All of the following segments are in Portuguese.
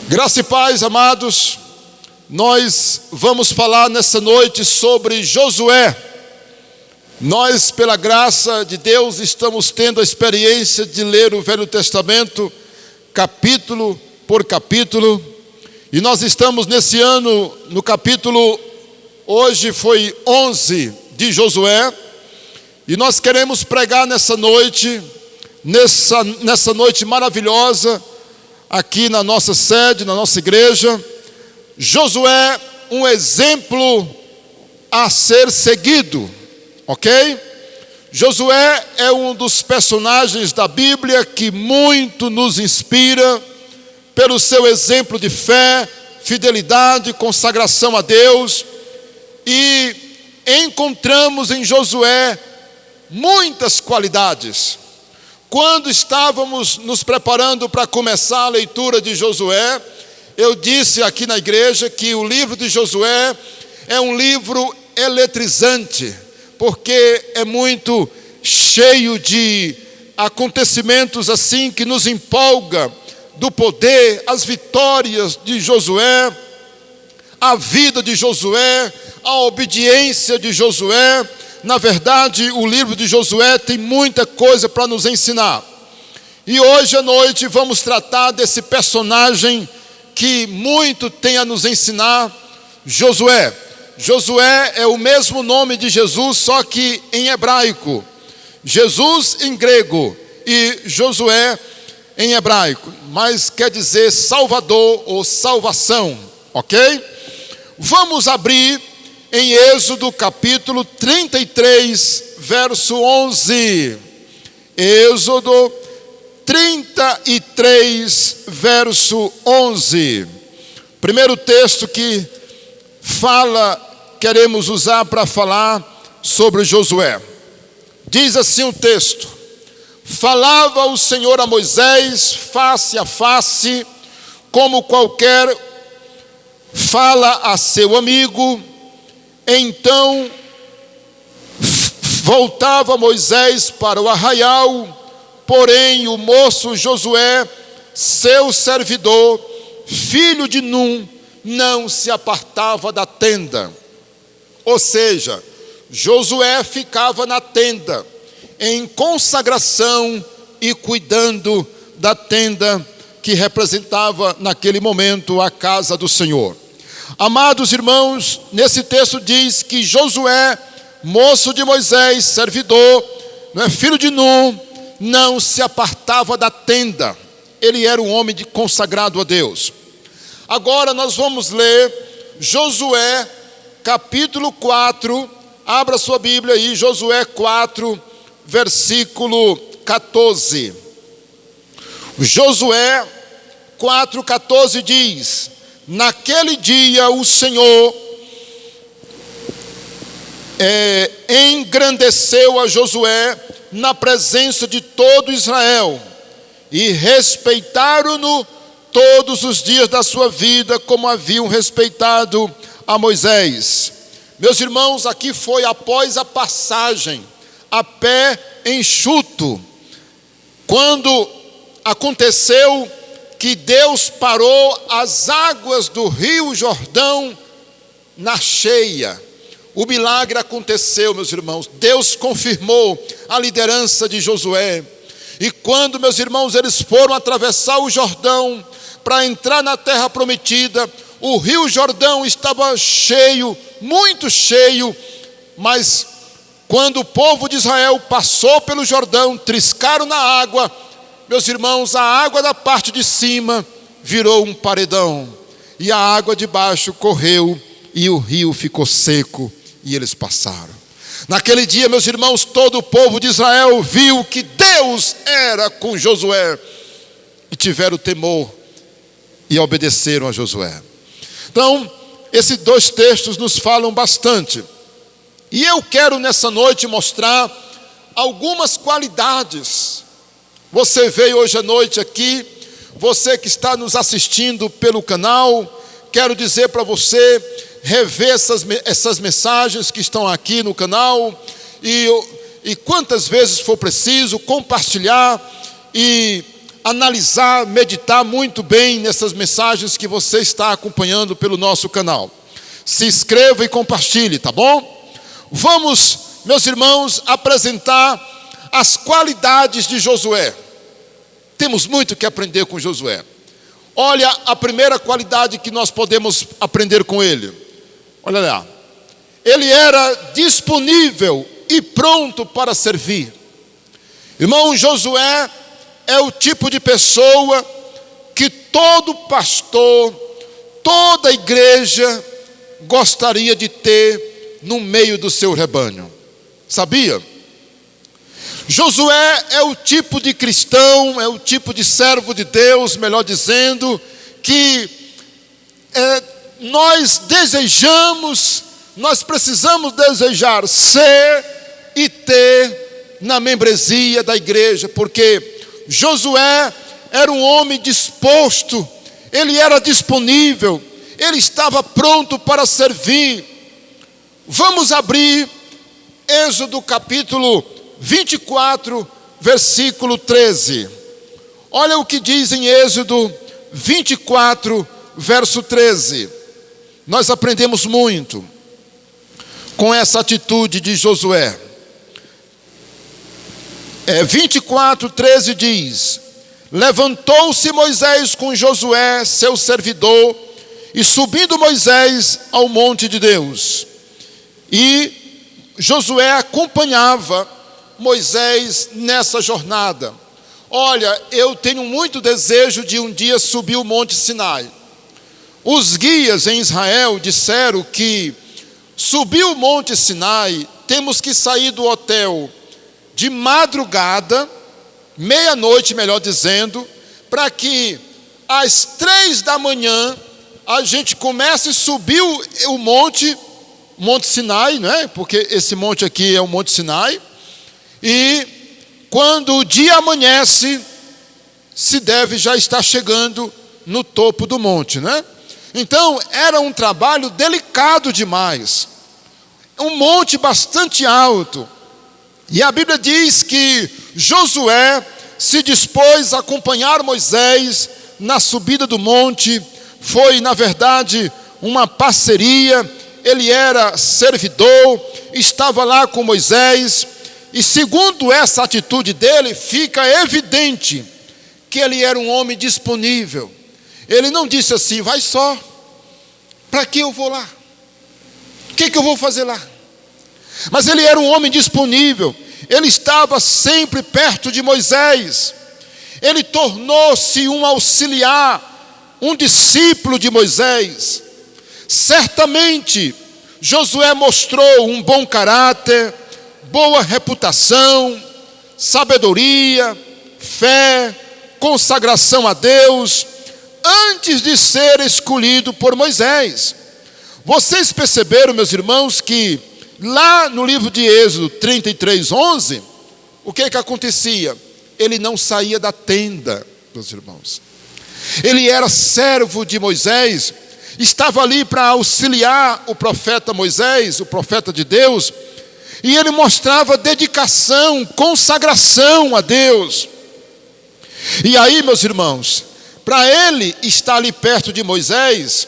Graça e paz, amados. Nós vamos falar nessa noite sobre Josué. Nós, pela graça de Deus, estamos tendo a experiência de ler o Velho Testamento, capítulo por capítulo. E nós estamos nesse ano, no capítulo, hoje foi 11 de Josué. E nós queremos pregar nessa noite, nessa noite maravilhosa, aqui na nossa sede, na nossa igreja, Josué, um exemplo a ser seguido, ok? Josué é um dos personagens da Bíblia que muito nos inspira pelo seu exemplo de fé, fidelidade, consagração a Deus, e encontramos em Josué muitas qualidades. Quando estávamos nos preparando para começar a leitura de Josué, eu disse aqui na igreja que o livro de Josué é um livro eletrizante, porque é muito cheio de acontecimentos assim que nos empolga, do poder, as vitórias de Josué, a vida de Josué, a obediência de Josué. Na verdade, o livro de Josué tem muita coisa para nos ensinar. E hoje à noite vamos tratar desse personagem que muito tem a nos ensinar, Josué. Josué é o mesmo nome de Jesus, só que em hebraico. Jesus em grego e Josué em hebraico. Mas quer dizer Salvador ou salvação, ok? Vamos abrir em Êxodo capítulo 33, verso 11. Êxodo 33, verso 11. Primeiro texto que queremos usar para falar sobre Josué. Diz assim o texto: falava o Senhor a Moisés face a face, como qualquer fala a seu amigo. Então voltava Moisés para o arraial, porém o moço Josué, seu servidor, filho de Num, não se apartava da tenda. Ou seja, Josué ficava na tenda, em consagração e cuidando da tenda que representava naquele momento a casa do Senhor. Amados irmãos, nesse texto diz que Josué, moço de Moisés, servidor, filho de Num, não se apartava da tenda. Ele era um homem consagrado a Deus. Agora nós vamos ler Josué, capítulo 4, abra sua Bíblia aí, Josué 4, versículo 14. Josué 4, 14 diz: naquele dia o Senhor engrandeceu a Josué na presença de todo Israel, e respeitaram-no todos os dias da sua vida, como haviam respeitado a Moisés. Meus irmãos, aqui foi após a passagem a pé enxuto, quando aconteceu que Deus parou as águas do rio Jordão na cheia. O milagre aconteceu, meus irmãos. Deus confirmou a liderança de Josué. E quando, meus irmãos, eles foram atravessar o Jordão para entrar na terra prometida, o rio Jordão estava cheio, muito cheio, mas quando o povo de Israel passou pelo Jordão, triscaram na água, meus irmãos, a água da parte de cima virou um paredão, e a água de baixo correu, e o rio ficou seco, e eles passaram. Naquele dia, meus irmãos, todo o povo de Israel viu que Deus era com Josué, e tiveram temor, e obedeceram a Josué. Então, esses dois textos nos falam bastante, e eu quero nessa noite mostrar algumas qualidades. Você veio hoje à noite aqui, você que está nos assistindo pelo canal, quero dizer para você, rever essas mensagens que estão aqui no canal, e quantas vezes for preciso, compartilhar, e analisar, meditar muito bem nessas mensagens que você está acompanhando pelo nosso canal. Se inscreva e compartilhe, tá bom? Vamos, meus irmãos, apresentar as qualidades de Josué. Temos muito que aprender com Josué. Olha a primeira qualidade que nós podemos aprender com ele. Olha lá. Ele era disponível e pronto para servir. Irmão, Josué é o tipo de pessoa que todo pastor, toda igreja gostaria de ter no meio do seu rebanho. Sabia? Josué é o tipo de cristão, é o tipo de servo de Deus, melhor dizendo, que nós desejamos, nós precisamos desejar ser e ter na membresia da igreja, porque Josué era um homem disposto, ele era disponível, ele estava pronto para servir. Vamos abrir Êxodo capítulo 24, versículo 13. Olha o que diz em Êxodo 24, verso 13. Nós aprendemos muito com essa atitude de Josué. 24, 13 diz: levantou-se Moisés com Josué, seu servidor, e subindo Moisés ao monte de Deus. E Josué acompanhava Moisés nessa jornada. Olha, eu tenho muito desejo de um dia subir o Monte Sinai. Os guias em Israel disseram que subir o Monte Sinai, temos que sair do hotel de madrugada, meia-noite, melhor dizendo, para que às 3 da manhã a gente comece a subir o Monte Sinai, né? Porque esse monte aqui é o Monte Sinai. E quando o dia amanhece, se deve já estar chegando no topo do monte, né? Então, era um trabalho delicado demais. Um monte bastante alto. E a Bíblia diz que Josué se dispôs a acompanhar Moisés na subida do monte. Foi, na verdade, uma parceria. Ele era servidor, estava lá com Moisés. E segundo essa atitude dele, fica evidente que ele era um homem disponível. Ele não disse assim: vai só, para que eu vou lá? O que eu vou fazer lá? Mas ele era um homem disponível, ele estava sempre perto de Moisés. Ele tornou-se um auxiliar, um discípulo de Moisés. Certamente, Josué mostrou um bom caráter, boa reputação, sabedoria, fé, consagração a Deus, antes de ser escolhido por Moisés. Vocês perceberam, meus irmãos, que lá no livro de Êxodo 33, 11, o que acontecia? Ele não saía da tenda, meus irmãos. Ele era servo de Moisés, estava ali para auxiliar o profeta Moisés, o profeta de Deus, e ele mostrava dedicação, consagração a Deus. E aí, meus irmãos, para ele estar ali perto de Moisés,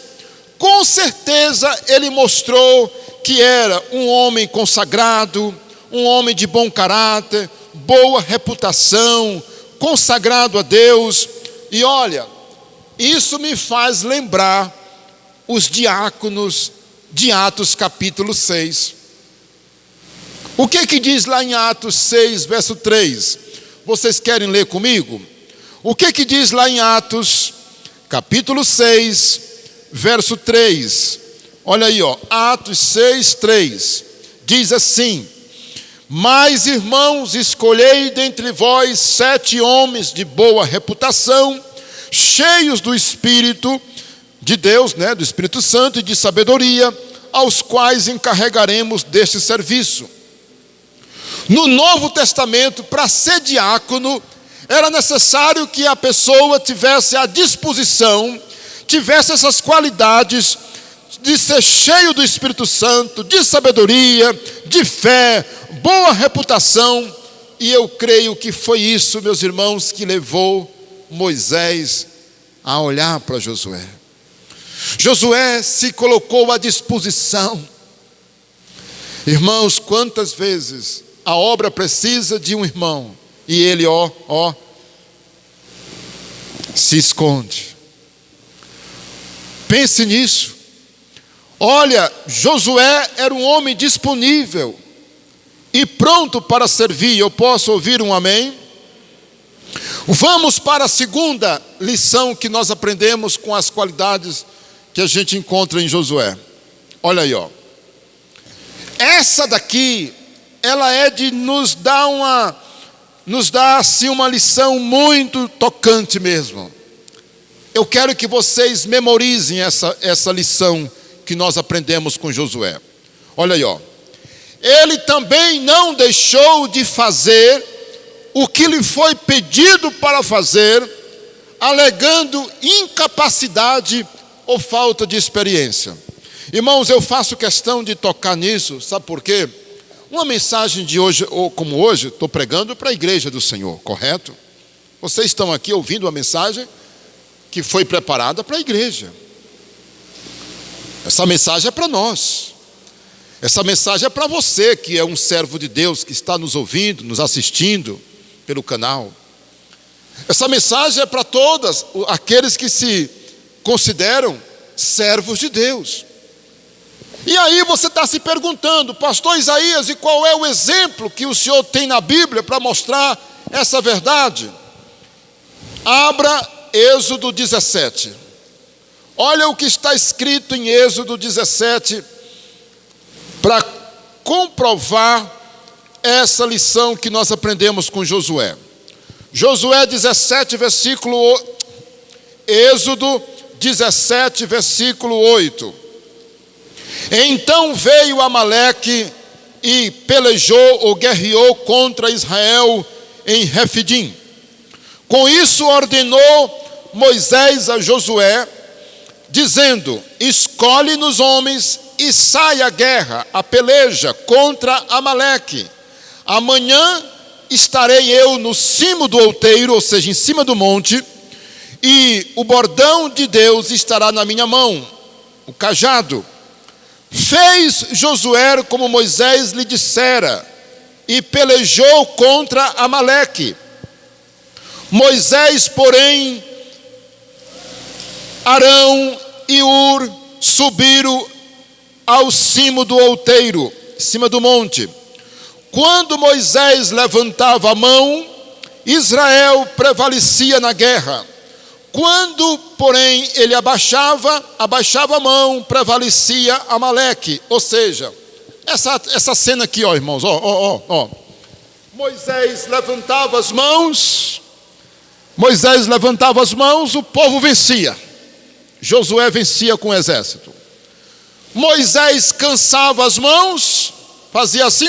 com certeza ele mostrou que era um homem consagrado, um homem de bom caráter, boa reputação, consagrado a Deus. E olha, isso me faz lembrar os diáconos de Atos capítulo 6. O que diz lá em Atos 6, verso 3? Vocês querem ler comigo? O que diz lá em Atos capítulo 6, verso 3? Olha aí, ó, Atos 6, 3. Diz assim: mas, irmãos, escolhei dentre vós 7 homens de boa reputação, cheios do Espírito de Deus, né, do Espírito Santo e de sabedoria, aos quais encarregaremos deste serviço. No Novo Testamento, para ser diácono, era necessário que a pessoa tivesse a disposição, tivesse essas qualidades de ser cheio do Espírito Santo, de sabedoria, de fé, boa reputação. E eu creio que foi isso, meus irmãos, que levou Moisés a olhar para Josué. Josué se colocou à disposição. Irmãos, quantas vezes a obra precisa de um irmão e ele, se esconde. Pense nisso. Olha, Josué era um homem disponível e pronto para servir. Eu posso ouvir um amém? Vamos para a segunda lição que nós aprendemos com as qualidades que a gente encontra em Josué. Olha aí, essa daqui, ela é de nos dar assim uma lição muito tocante mesmo. Eu quero que vocês memorizem essa lição que nós aprendemos com Josué. Olha aí, ele também não deixou de fazer o que lhe foi pedido para fazer, alegando incapacidade ou falta de experiência. Irmãos, eu faço questão de tocar nisso, sabe por quê? Uma mensagem de hoje, ou como hoje, estou pregando para a igreja do Senhor, correto? Vocês estão aqui ouvindo uma mensagem que foi preparada para a igreja. Essa mensagem é para nós. Essa mensagem é para você que é um servo de Deus, que está nos ouvindo, nos assistindo pelo canal. Essa mensagem é para todos aqueles que se consideram servos de Deus. E aí você está se perguntando, pastor Isaías, e qual é o exemplo que o Senhor tem na Bíblia para mostrar essa verdade? Abra Êxodo 17. Olha o que está escrito em Êxodo 17 para comprovar essa lição que nós aprendemos com Josué. Josué 17, Êxodo 17, versículo 8. Então veio Amaleque e pelejou ou guerreou contra Israel em Refidim. Com isso ordenou Moisés a Josué, dizendo: escolhe-nos homens e sai à guerra, a peleja contra Amaleque. Amanhã estarei eu no cimo do outeiro, ou seja, em cima do monte, e o bordão de Deus estará na minha mão, o cajado. Fez Josué como Moisés lhe dissera, e pelejou contra Amaleque. Moisés, porém, Arão e Ur subiram ao cimo do outeiro, em cima do monte. Quando Moisés levantava a mão, Israel prevalecia na guerra. Quando, porém, ele abaixava a mão, prevalecia Amaleque. Ou seja, essa cena aqui, irmãos, Moisés levantava as mãos, o povo vencia. Josué vencia com o exército. Moisés cansava as mãos, fazia assim,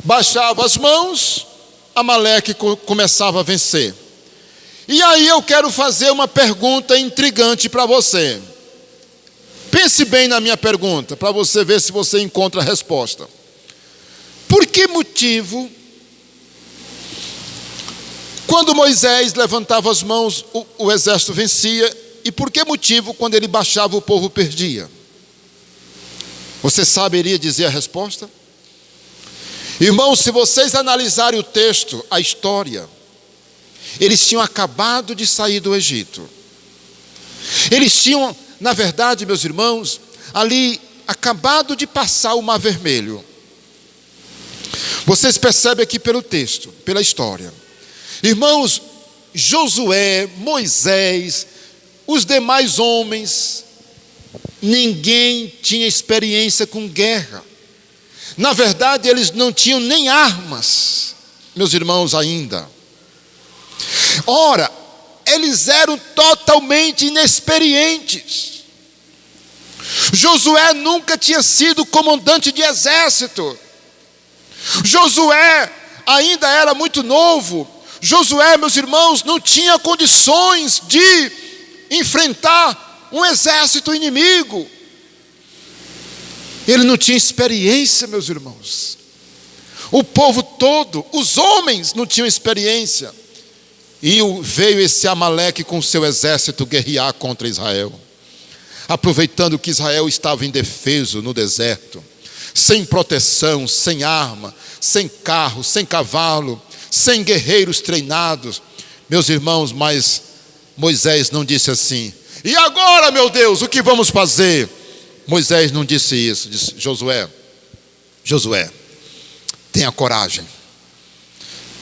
baixava as mãos, Amaleque começava a vencer. E aí eu quero fazer uma pergunta intrigante para você. Pense bem na minha pergunta, para você ver se você encontra a resposta. Por que motivo, quando Moisés levantava as mãos, o exército vencia, e por que motivo, quando ele baixava, o povo perdia? Você saberia dizer a resposta? Irmãos, se vocês analisarem o texto, a história, eles tinham acabado de sair do Egito. Eles tinham, na verdade, meus irmãos, ali acabado de passar o Mar Vermelho. Vocês percebem aqui pelo texto, pela história. Irmãos, Josué, Moisés, os demais homens, ninguém tinha experiência com guerra. Na verdade, eles não tinham nem armas, meus irmãos, ainda. Ora, eles eram totalmente inexperientes. Josué nunca tinha sido comandante de exército. Josué ainda era muito novo. Josué, meus irmãos, não tinha condições de enfrentar um exército inimigo. Ele não tinha experiência, meus irmãos. O povo todo, os homens não tinham experiência. E veio esse Amaleque com seu exército guerrear contra Israel, aproveitando que Israel estava indefeso no deserto, sem proteção, sem arma, sem carro, sem cavalo, sem guerreiros treinados. Meus irmãos, mas Moisés não disse assim: e agora, meu Deus, o que vamos fazer? Moisés não disse isso. Disse: Josué, tenha coragem,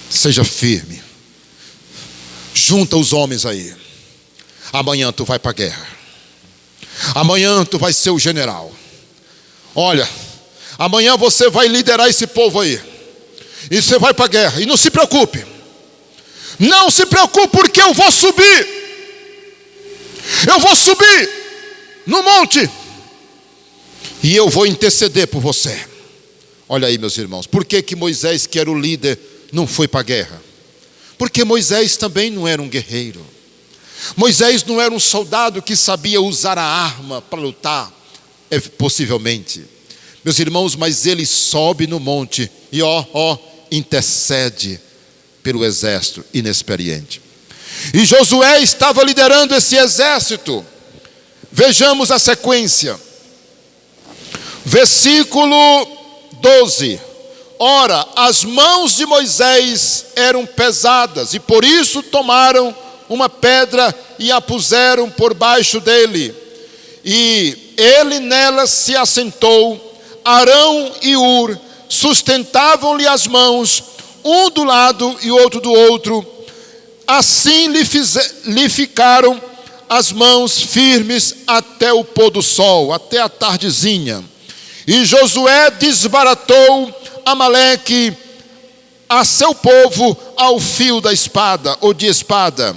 seja firme, junta os homens aí. Amanhã tu vai para a guerra. Amanhã tu vai ser o general. Olha, amanhã você vai liderar esse povo aí. E você vai para a guerra. E não se preocupe. Não se preocupe, porque eu vou subir. Eu vou subir no monte. E eu vou interceder por você. Olha aí, meus irmãos. Por que Moisés, que era o líder, não foi para a guerra? Porque Moisés também não era um guerreiro. Moisés não era um soldado que sabia usar a arma para lutar, possivelmente. Meus irmãos, mas ele sobe no monte e intercede pelo exército inexperiente. E Josué estava liderando esse exército. Vejamos a sequência. Versículo 12. Ora, as mãos de Moisés eram pesadas, e por isso tomaram uma pedra e a puseram por baixo dele. E ele nela se assentou. Arão e Hur sustentavam-lhe as mãos, um do lado e outro do outro. Assim lhe ficaram as mãos firmes até o pôr do sol, até a tardezinha. E Josué desbaratou Amaleque a seu povo ao fio da espada, ou de espada.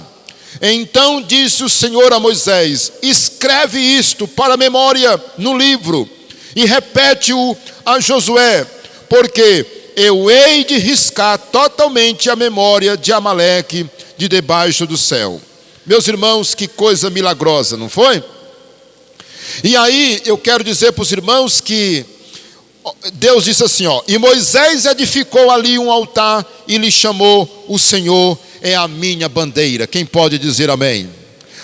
Então disse o Senhor a Moisés: escreve isto para memória no livro, e repete-o a Josué, porque eu hei de riscar totalmente a memória de Amaleque de debaixo do céu. Meus irmãos, que coisa milagrosa, não foi? E aí eu quero dizer para os irmãos que Deus disse assim, e Moisés edificou ali um altar e lhe chamou: o Senhor é a minha bandeira. Quem pode dizer amém?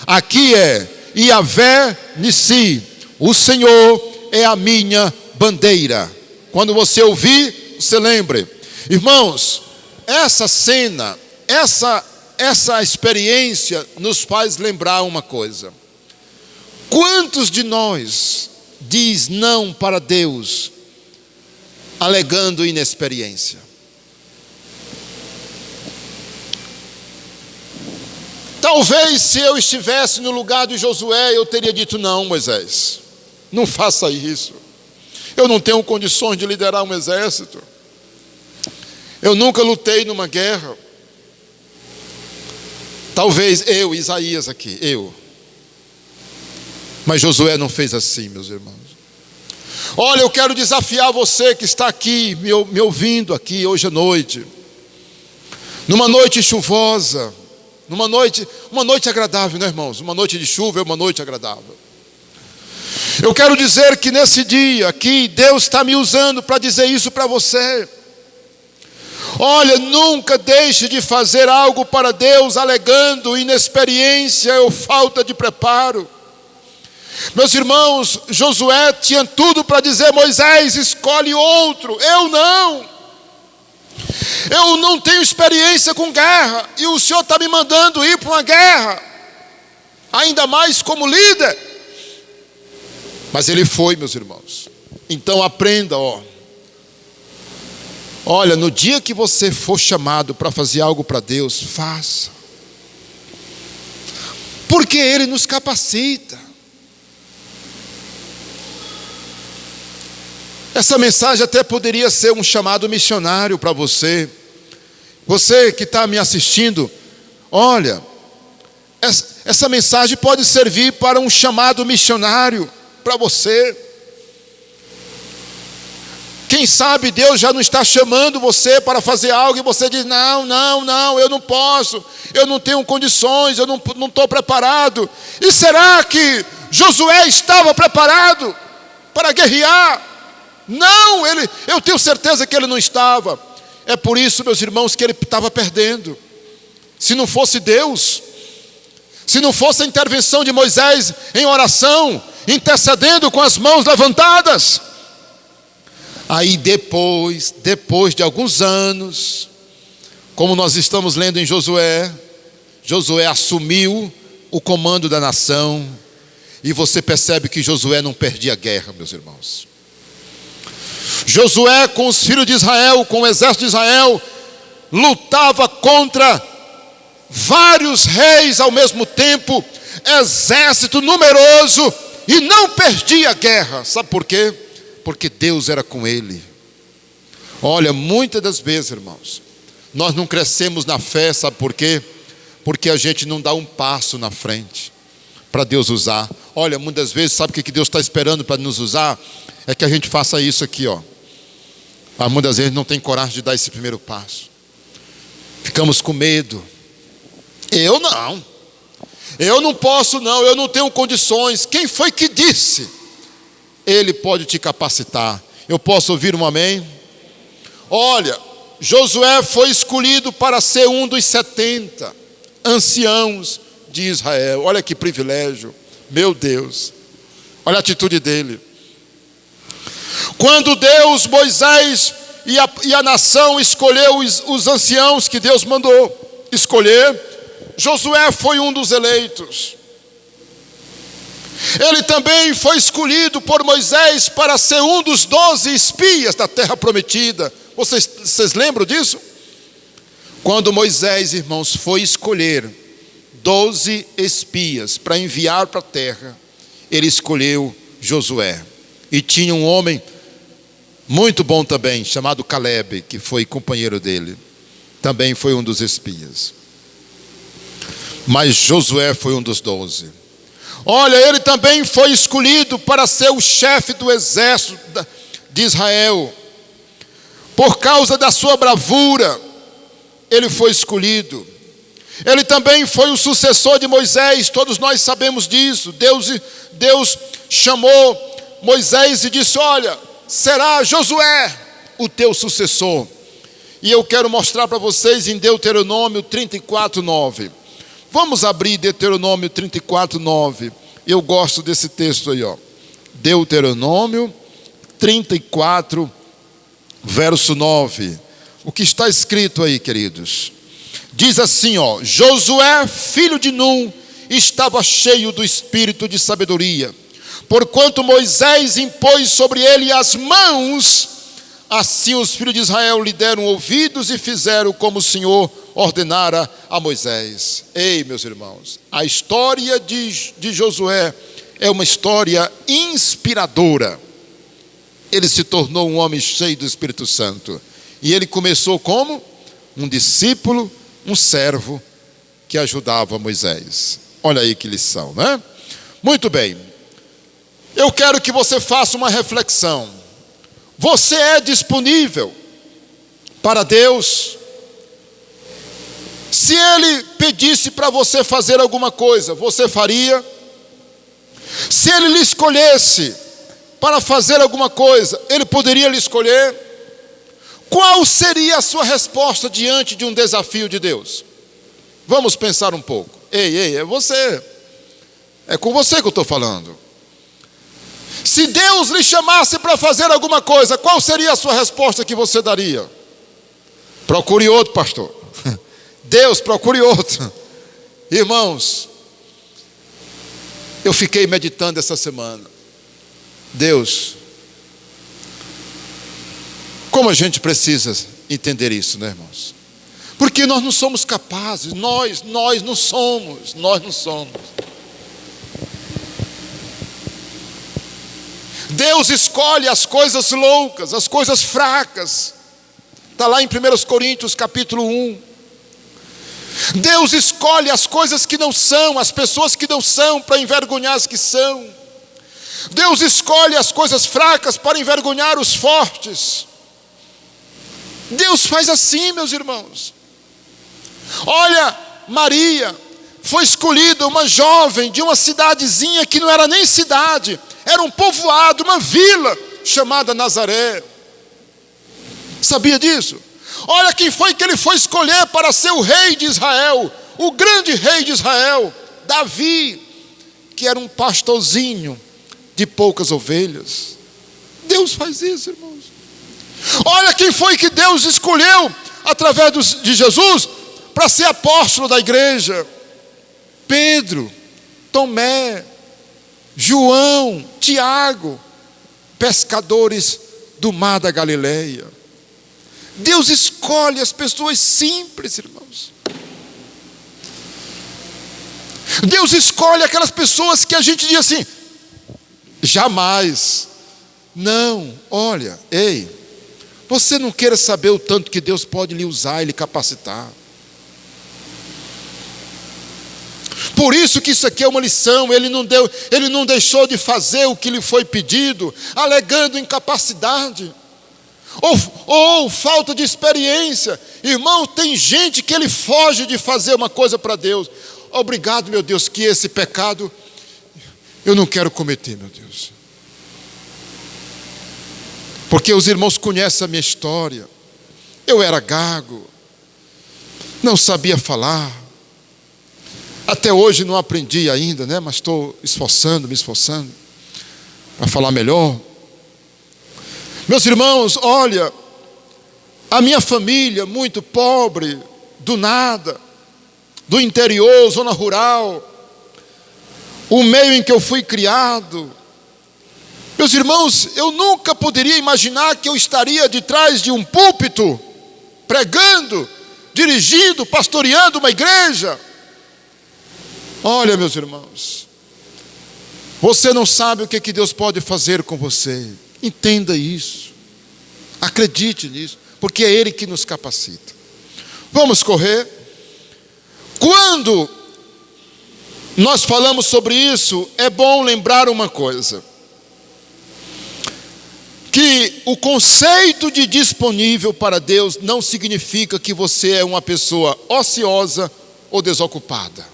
Aqui é Yahvé Nissi, o Senhor é a minha bandeira. Quando você ouvir, você lembre. Irmãos, essa cena, essa experiência nos faz lembrar uma coisa. Quantos de nós diz não para Deus, alegando inexperiência? Talvez se eu estivesse no lugar de Josué, eu teria dito: não, Moisés, não faça isso. Eu não tenho condições de liderar um exército. Eu nunca lutei numa guerra. Talvez eu, Isaías aqui, eu. Mas Josué não fez assim, meus irmãos. Olha, eu quero desafiar você que está aqui, me ouvindo aqui hoje à noite. Numa noite chuvosa, uma noite agradável, né, irmãos? Uma noite de chuva é uma noite agradável. Eu quero dizer que nesse dia aqui, Deus está me usando para dizer isso para você. Olha, nunca deixe de fazer algo para Deus alegando inexperiência ou falta de preparo. Meus irmãos, Josué tinha tudo para dizer: Moisés, escolhe outro. Eu não tenho experiência com guerra, e o Senhor está me mandando ir para uma guerra, ainda mais como líder. Mas ele foi, meus irmãos. Então aprenda, olha, no dia que você for chamado para fazer algo para Deus, faça, porque Ele nos capacita. Essa mensagem até poderia ser um chamado missionário para você. Você que está me assistindo, olha, essa mensagem pode servir para um chamado missionário para você. Quem sabe Deus já não está chamando você para fazer algo e você diz: não, eu não posso, eu não tenho condições, eu não estou preparado. E será que Josué estava preparado para guerrear? Não, eu tenho certeza que ele não estava. É por isso, meus irmãos, que ele estava perdendo. Se não fosse Deus, se não fosse a intervenção de Moisés em oração, intercedendo com as mãos levantadas. Aí depois de alguns anos, como nós estamos lendo em Josué, Josué assumiu o comando da nação, e você percebe que Josué não perdia a guerra, meus irmãos. Josué, com os filhos de Israel, com o exército de Israel, lutava contra vários reis ao mesmo tempo, exército numeroso, e não perdia a guerra. Sabe por quê? Porque Deus era com ele. Olha, muitas das vezes, irmãos, nós não crescemos na fé, sabe por quê? Porque a gente não dá um passo na frente para Deus usar. Olha, muitas vezes, sabe o que Deus está esperando para nos usar? É que a gente faça isso aqui, ó. Muitas vezes não tem coragem de dar esse primeiro passo. Ficamos com medo. Eu não posso não, eu não tenho condições. Quem foi que disse? Ele pode te capacitar. Eu posso ouvir um amém? Olha, Josué foi escolhido para ser um dos 70 anciãos de Israel. Olha que privilégio, meu Deus. Olha a atitude dele. Quando Deus, Moisés e a nação escolheu os anciãos que Deus mandou escolher, Josué foi um dos eleitos. Ele também foi escolhido por Moisés para ser um dos 12 espias da terra prometida. Vocês lembram disso? Quando Moisés, irmãos, foi escolher 12 espias para enviar para a terra, ele escolheu Josué. E tinha um homem muito bom também, chamado Caleb, que foi companheiro dele. Também foi um dos espias. Mas Josué foi um dos 12. Olha, ele também foi escolhido para ser o chefe do exército de Israel. Por causa da sua bravura, ele foi escolhido. Ele também foi o sucessor de Moisés, todos nós sabemos disso. Deus chamou Moisés e disse: olha, será Josué o teu sucessor. E eu quero mostrar para vocês em Deuteronômio 34:9. Vamos abrir Deuteronômio 34:9. Eu gosto desse texto aí, ó. Deuteronômio 34, verso 9. O que está escrito aí, queridos? Diz assim, ó: Josué, filho de Num, estava cheio do espírito de sabedoria, porquanto Moisés impôs sobre ele as mãos. Assim os filhos de Israel lhe deram ouvidos e fizeram como o Senhor ordenara a Moisés. Ei, meus irmãos, a história de Josué é uma história inspiradora. Ele se tornou um homem cheio do Espírito Santo. E ele começou como? Um discípulo, um servo que ajudava Moisés. Olha aí que lição, né? Muito bem. Eu quero que você faça uma reflexão. Você é disponível para Deus? Se Ele pedisse para você fazer alguma coisa, você faria? Se Ele lhe escolhesse para fazer alguma coisa, Ele poderia lhe escolher? Qual seria a sua resposta diante de um desafio de Deus? Vamos pensar um pouco. Ei, é você. É com você que eu estou falando. Se Deus lhe chamasse para fazer alguma coisa, qual seria a sua resposta que você daria? Procure outro, pastor. Deus, procure outro. Irmãos, eu fiquei meditando essa semana. Deus, como a gente precisa entender isso, né, irmãos? Porque nós não somos capazes, nós não somos. Deus escolhe as coisas loucas, as coisas fracas. Está lá em 1 Coríntios capítulo 1. Deus escolhe as coisas que não são, as pessoas que não são, para envergonhar as que são. Deus escolhe as coisas fracas para envergonhar os fortes. Deus faz assim, meus irmãos. Olha, Maria foi escolhida, uma jovem de uma cidadezinha que não era nem cidade, era um povoado, uma vila chamada Nazaré. Sabia disso? Olha quem foi que ele foi escolher para ser o rei de Israel, o grande rei de Israel, Davi, que era um pastorzinho de poucas ovelhas. Deus faz isso, irmãos. Olha quem foi que Deus escolheu através de Jesus para ser apóstolo da igreja: Pedro, Tomé, João, Tiago, pescadores do mar da Galileia. Deus escolhe as pessoas simples, irmãos. Deus escolhe aquelas pessoas que a gente diz assim: jamais. Não, olha, ei, você não queira saber o tanto que Deus pode lhe usar e lhe capacitar. Por isso que isso aqui é uma lição. Ele não deixou de fazer o que lhe foi pedido, alegando incapacidade ou falta de experiência. Irmão, tem gente que ele foge de fazer uma coisa para Deus. Obrigado, meu Deus, que esse pecado eu não quero cometer, meu Deus. Porque os irmãos conhecem a minha história. Eu era gago, não sabia falar. Até hoje não aprendi ainda, né? Mas estou me esforçando para falar melhor. Meus irmãos, olha, a minha família muito pobre, do nada, do interior, zona rural, o meio em que eu fui criado. Meus irmãos, eu nunca poderia imaginar que eu estaria de trás de um púlpito, pregando, dirigindo, pastoreando uma igreja. Olha, meus irmãos, você não sabe o que Deus pode fazer com você. Entenda isso, acredite nisso, porque é Ele que nos capacita. Vamos correr. Quando nós falamos sobre isso, é bom lembrar uma coisa: que o conceito de disponível para Deus não significa que você é uma pessoa ociosa ou desocupada.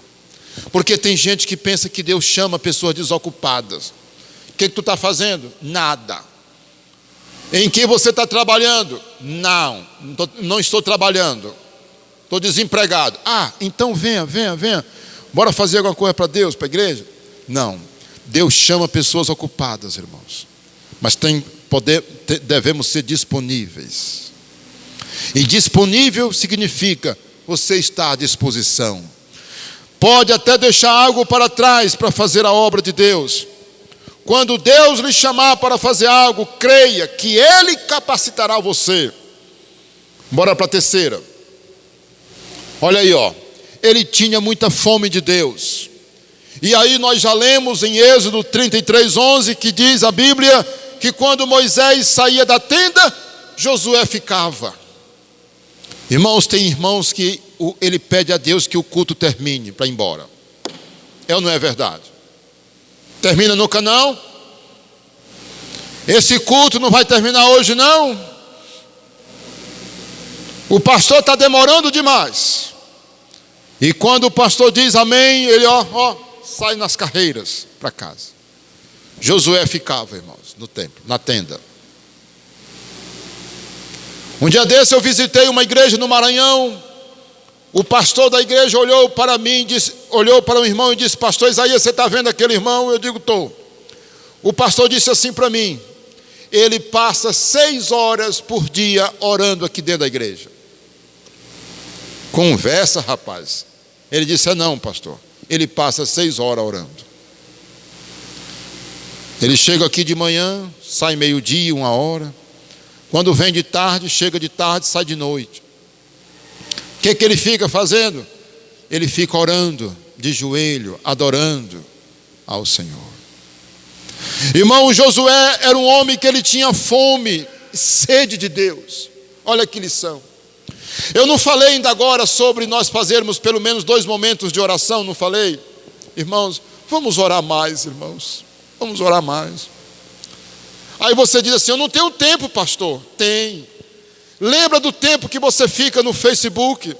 Porque tem gente que pensa que Deus chama pessoas desocupadas. O que tu está fazendo? Nada. Em que você está trabalhando? Não estou trabalhando. Estou desempregado. Então venha. Bora fazer alguma coisa para Deus, para a igreja? Não. Deus chama pessoas ocupadas, irmãos. Mas devemos ser disponíveis. E disponível significa você está à disposição. Pode até deixar algo para trás para fazer a obra de Deus. Quando Deus lhe chamar para fazer algo, creia que Ele capacitará você. Bora para a terceira. Olha aí, ele tinha muita fome de Deus. E aí nós já lemos em Êxodo 33:11, que diz a Bíblia que quando Moisés saía da tenda, Josué ficava. Irmãos, tem irmãos que ele pede a Deus que o culto termine para ir embora. É ou não é verdade? Termina no canal. Esse culto não vai terminar hoje não. O pastor está demorando demais. E quando o pastor diz amém, ele sai nas carreiras para casa. Josué ficava, irmãos, no templo, na tenda. Um dia desse eu visitei uma igreja no Maranhão. O pastor da igreja olhou para mim, olhou para um irmão e disse: pastor Isaías, você está vendo aquele irmão? Eu digo: estou. O pastor disse assim para mim: ele passa 6 horas por dia orando aqui dentro da igreja. Conversa, rapaz. Ele disse: não, pastor, ele passa 6 horas orando. Ele chega aqui de manhã, sai meio-dia, 1 hora. Quando vem de tarde, chega de tarde, sai de noite. O que ele fica fazendo? Ele fica orando, de joelho, adorando ao Senhor. Irmão, Josué era um homem que ele tinha fome, sede de Deus. Olha que lição. Eu não falei ainda agora sobre nós fazermos pelo menos 2 momentos de oração, não falei? Irmãos, vamos orar mais, irmãos. Vamos orar mais. Aí você diz assim: eu não tenho tempo, pastor. Tem. Lembra do tempo que você fica no Facebook,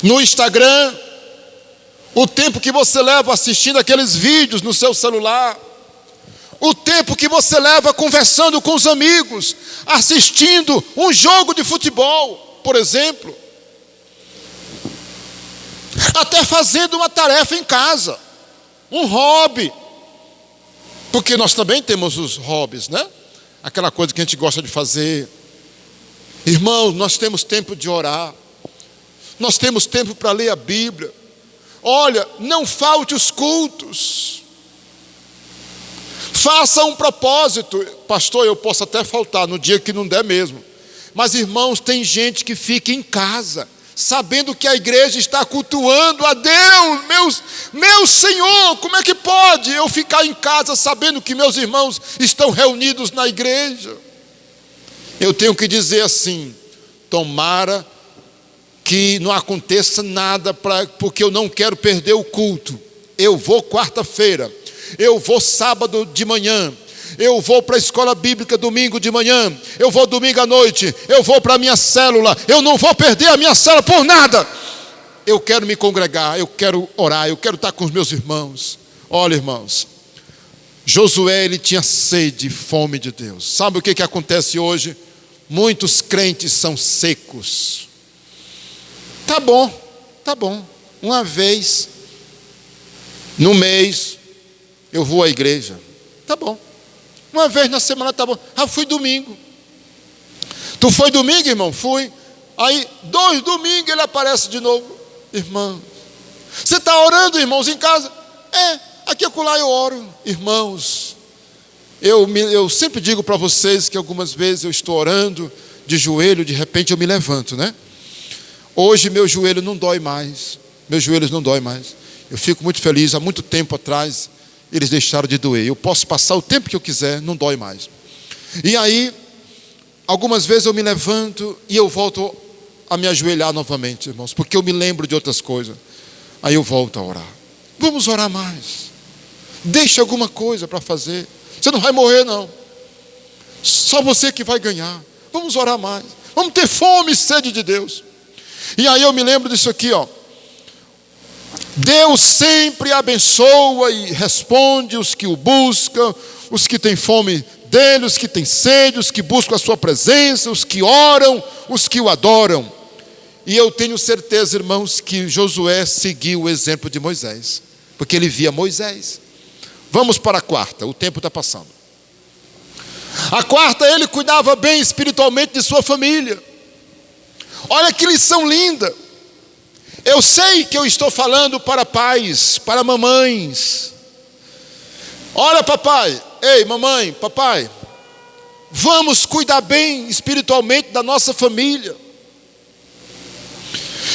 no Instagram, o tempo que você leva assistindo aqueles vídeos no seu celular. O tempo que você leva conversando com os amigos, assistindo um jogo de futebol, por exemplo. Até fazendo uma tarefa em casa, um hobby. Porque nós também temos os hobbies, né? Aquela coisa que a gente gosta de fazer. Irmãos, nós temos tempo de orar. Nós temos tempo para ler a Bíblia. Olha, não falte os cultos. Faça um propósito. Pastor, eu posso até faltar no dia que não der mesmo. Mas irmãos, tem gente que fica em casa, sabendo que a igreja está cultuando a Deus. Meu Senhor, como é que pode eu ficar em casa sabendo que meus irmãos estão reunidos na igreja? Eu tenho que dizer assim: tomara que não aconteça nada, porque eu não quero perder o culto. Eu vou quarta-feira, eu vou sábado de manhã, eu vou para a escola bíblica domingo de manhã, eu vou domingo à noite, eu vou para a minha célula, eu não vou perder a minha célula por nada. Eu quero me congregar, eu quero orar, eu quero estar com os meus irmãos. Olha, irmãos, Josué, ele tinha sede e fome de Deus. Sabe o que acontece hoje? Muitos crentes são secos. Tá bom, uma vez no mês eu vou à igreja, tá bom. Uma vez na semana, tá bom. Fui domingo. Tu foi domingo, irmão? Fui. Aí, 2 domingos ele aparece de novo. Irmão, você está orando, irmãos, em casa? Aqui e acolá eu oro. Irmãos, eu sempre digo para vocês que algumas vezes eu estou orando de joelho, de repente eu me levanto, né? Hoje meu joelho não dói mais. Meus joelhos não doem mais. Eu fico muito feliz. Há muito tempo atrás eles deixaram de doer. Eu posso passar o tempo que eu quiser, não dói mais. E aí, algumas vezes eu me levanto e eu volto a me ajoelhar novamente, irmãos, porque eu me lembro de outras coisas. Aí eu volto a orar. Vamos orar mais. Deixa alguma coisa para fazer. Você não vai morrer, não. Só você que vai ganhar. Vamos orar mais. Vamos ter fome e sede de Deus. E aí eu me lembro disso aqui, ó. Deus sempre abençoa e responde os que o buscam, os que têm fome dele, os que têm sede, os que buscam a sua presença, os que oram, os que o adoram. E eu tenho certeza, irmãos, que Josué seguiu o exemplo de Moisés, porque ele via Moisés. Vamos para a quarta, o tempo está passando. A quarta, ele cuidava bem espiritualmente de sua família. Olha que lição linda. Eu sei que eu estou falando para pais, para mamães. Olha, papai, ei, mamãe, papai, vamos cuidar bem espiritualmente da nossa família.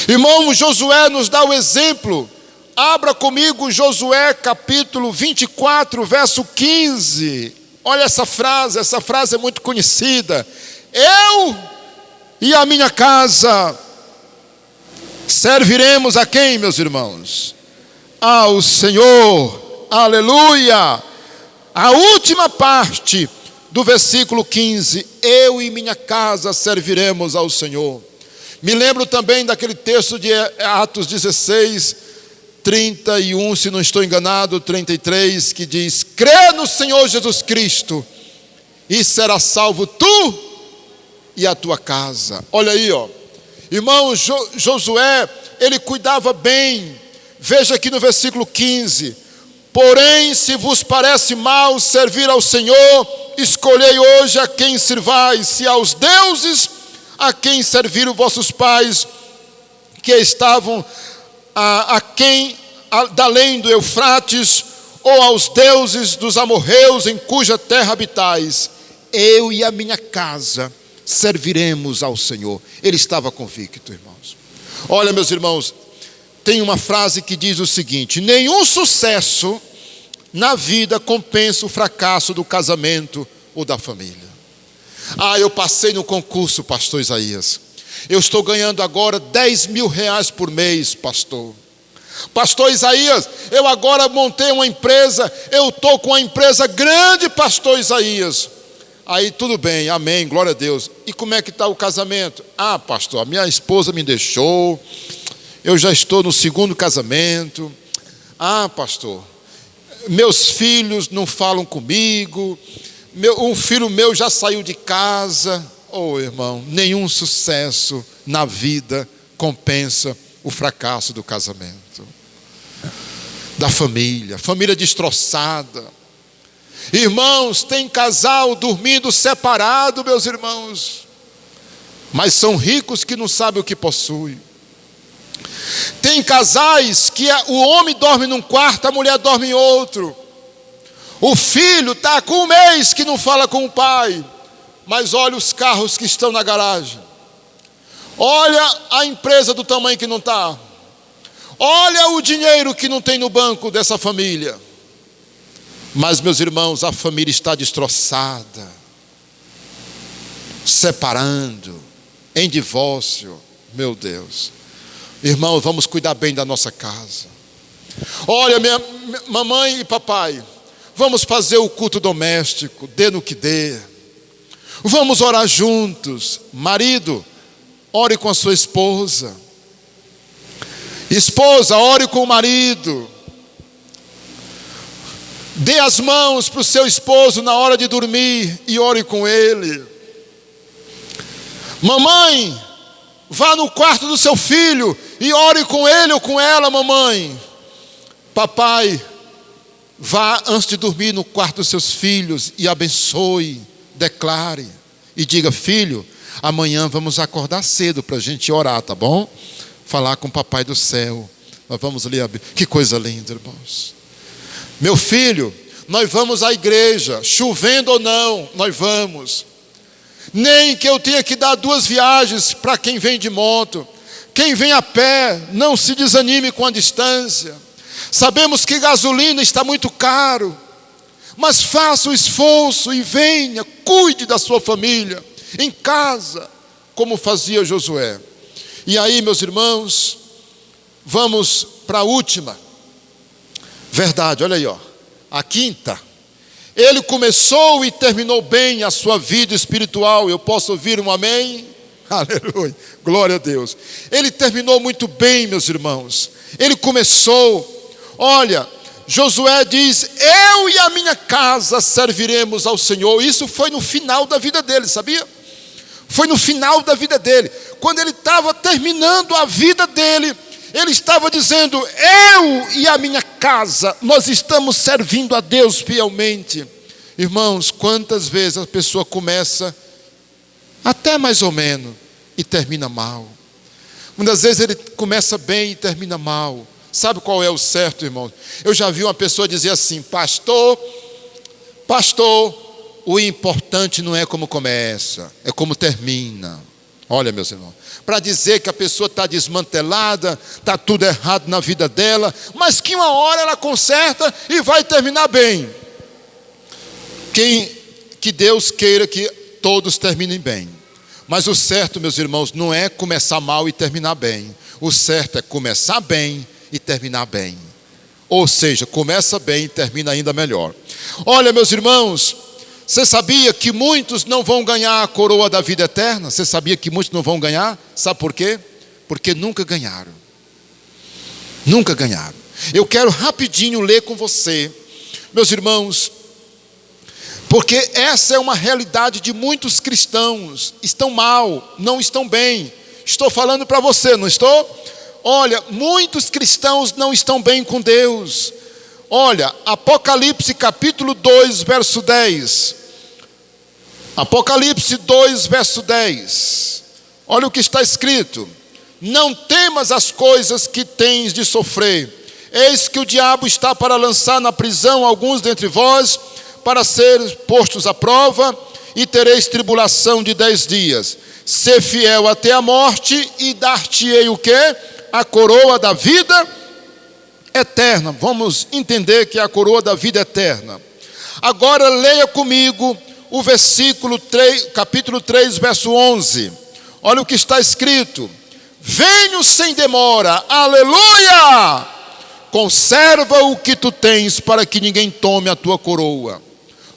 Irmão, Josué nos dá o exemplo. Abra comigo Josué capítulo 24, verso 15. Olha essa frase é muito conhecida. Eu e a minha casa serviremos a quem, meus irmãos? Ao Senhor. Aleluia. A última parte do versículo 15. Eu e minha casa serviremos ao Senhor. Me lembro também daquele texto de Atos 16, 31, se não estou enganado, 33, que diz: crê no Senhor Jesus Cristo e será salvo tu e a tua casa. Olha aí, ó. Irmão, Josué, ele cuidava bem. Veja aqui no versículo 15: porém, se vos parece mal servir ao Senhor, escolhei hoje a quem sirvais, se aos deuses a quem serviram vossos pais, que estavam da além do Eufrates, ou aos deuses dos amorreus em cuja terra habitais. Eu e a minha casa serviremos ao Senhor. Ele estava convicto, irmãos. Olha, meus irmãos, tem uma frase que diz o seguinte: nenhum sucesso na vida compensa o fracasso do casamento ou da família. Eu passei no concurso, pastor Isaías. Eu estou ganhando agora 10 mil reais por mês, pastor. Pastor Isaías, eu agora montei uma empresa, eu estou com uma empresa grande, pastor Isaías. Aí tudo bem, amém, glória a Deus. E como é que está o casamento? Pastor, a minha esposa me deixou, eu já estou no 2º casamento. Pastor, meus filhos não falam comigo, um filho meu já saiu de casa. Oh, irmão, nenhum sucesso na vida compensa o fracasso do casamento, da família destroçada. Irmãos, tem casal dormindo separado, meus irmãos, mas são ricos que não sabem o que possuem. Tem casais que o homem dorme num quarto, a mulher dorme em outro. O filho está com um mês que não fala com o pai, mas olha os carros que estão na garagem. Olha a empresa do tamanho que não está. Olha o dinheiro que não tem no banco dessa família. Mas, meus irmãos, a família está destroçada, separando, em divórcio. Meu Deus. Irmão, vamos cuidar bem da nossa casa. Olha, minha mamãe e papai, vamos fazer o culto doméstico, dê no que dê. Vamos orar juntos. Marido, ore com a sua esposa. Esposa, ore com o marido. Dê as mãos para o seu esposo na hora de dormir e ore com ele. Mamãe, vá no quarto do seu filho e ore com ele ou com ela, mamãe. Papai, vá antes de dormir no quarto dos seus filhos e abençoe, declare e diga: filho, amanhã vamos acordar cedo para a gente orar, tá bom? Falar com o papai do céu. Nós vamos ler a Bíblia. Que coisa linda, irmãos. Meu filho, nós vamos à igreja, chovendo ou não, nós vamos. Nem que eu tenha que dar 2 viagens para quem vem de moto. Quem vem a pé, não se desanime com a distância. Sabemos que gasolina está muito caro, mas faça o esforço e venha, cuide da sua família, em casa, como fazia Josué. E aí, meus irmãos, vamos para a última verdade, olha aí, ó. A quinta. Ele começou e terminou bem a sua vida espiritual. Eu posso ouvir um amém? Aleluia, glória a Deus. Ele terminou muito bem, meus irmãos. Ele começou, olha, Josué diz: eu e a minha casa serviremos ao Senhor. Isso foi no final da vida dele, sabia? Foi no final da vida dele. Quando ele estava terminando a vida dele, ele estava dizendo: eu e a minha casa, nós estamos servindo a Deus fielmente. Irmãos, quantas vezes a pessoa começa até mais ou menos e termina mal. Muitas vezes ele começa bem e termina mal. Sabe qual é o certo, irmão? Eu já vi uma pessoa dizer assim: pastor, o importante não é como começa, é como termina. Olha, meus irmãos, para dizer que a pessoa está desmantelada, está tudo errado na vida dela, mas que uma hora ela conserta e vai terminar bem. Que Deus queira que todos terminem bem. Mas o certo, meus irmãos, não é começar mal e terminar bem. O certo é começar bem e terminar bem. Ou seja, começa bem e termina ainda melhor. Olha, meus irmãos, você sabia que muitos não vão ganhar a coroa da vida eterna? Você sabia que muitos não vão ganhar? Sabe por quê? Porque nunca ganharam. Nunca ganharam. Eu quero rapidinho ler com você, meus irmãos, porque essa é uma realidade de muitos cristãos. Estão mal, não estão bem. Estou falando para você, não estou? Olha, muitos cristãos não estão bem com Deus. Olha, Apocalipse capítulo 2, verso 10. Apocalipse 2, verso 10. Olha o que está escrito: não temas as coisas que tens de sofrer. Eis que o diabo está para lançar na prisão alguns dentre vós, para ser postos à prova, e tereis tribulação de 10 dias. Sê fiel até a morte, e dar-te-ei o quê? A coroa da vida eterna. Vamos entender que é a coroa da vida eterna. Agora leia comigo o versículo 3, capítulo 3, verso 11. Olha o que está escrito: venho sem demora, aleluia! Conserva o que tu tens, para que ninguém tome a tua coroa.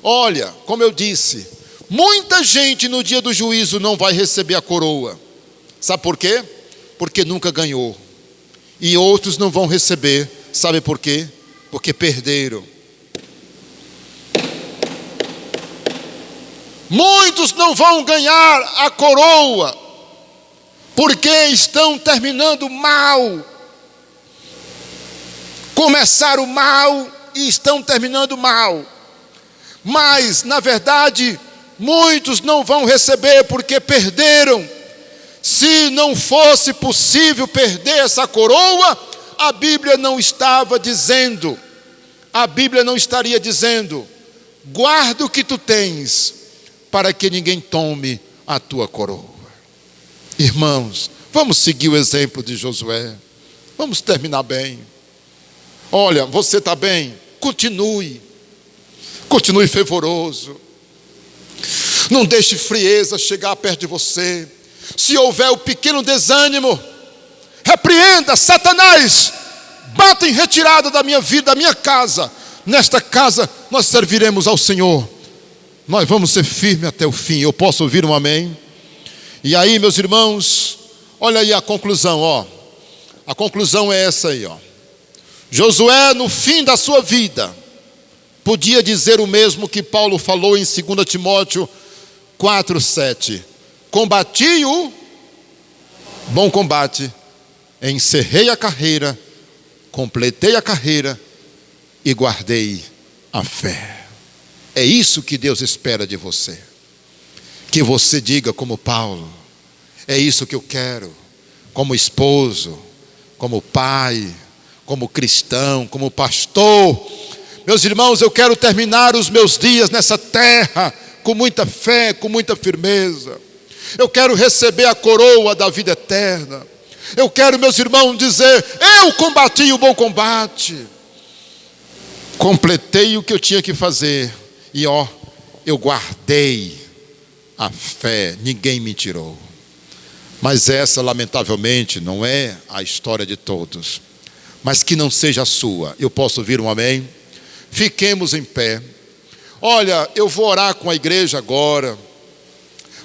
Olha, como eu disse, muita gente no dia do juízo não vai receber a coroa. Sabe por quê? Porque nunca ganhou. E outros não vão receber. Sabe por quê? Porque perderam. Muitos não vão ganhar a coroa, porque estão terminando mal. Começaram mal e estão terminando mal. Mas, na verdade, muitos não vão receber porque perderam. Se não fosse possível perder essa coroa, a Bíblia não estava dizendo, a Bíblia não estaria dizendo: guarda o que tu tens, para que ninguém tome a tua coroa. Irmãos, vamos seguir o exemplo de Josué. Vamos terminar bem. Olha, você está bem? Continue fervoroso. Não deixe frieza chegar perto de você. Se houver o pequeno desânimo, repreenda: Satanás, bata em retirada da minha vida, da minha casa. Nesta casa nós serviremos ao Senhor. Nós vamos ser firmes até o fim. Eu posso ouvir um amém? E aí, meus irmãos, olha aí a conclusão, ó. A conclusão é essa aí, ó. Josué, no fim da sua vida, podia dizer o mesmo que Paulo falou em 2 Timóteo 4:7. Combati o bom combate, encerrei a carreira, completei a carreira e guardei a fé. É isso que Deus espera de você. Que você diga como Paulo: é isso que eu quero, como esposo, como pai, como cristão, como pastor. Meus irmãos, eu quero terminar os meus dias nessa terra com muita fé, com muita firmeza. Eu quero receber a coroa da vida eterna. Eu quero, meus irmãos, dizer: eu combati o bom combate, completei o que eu tinha que fazer, e ó, eu guardei a fé, ninguém me tirou. Mas essa, lamentavelmente, não é a história de todos. Mas que não seja a sua. Eu posso ouvir um amém? Fiquemos em pé. Olha, eu vou orar com a igreja agora,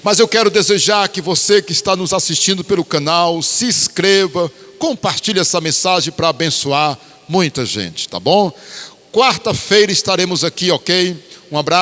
mas eu quero desejar que você que está nos assistindo pelo canal, se inscreva, compartilhe essa mensagem para abençoar muita gente, tá bom? Quarta-feira estaremos aqui, ok? Um abraço.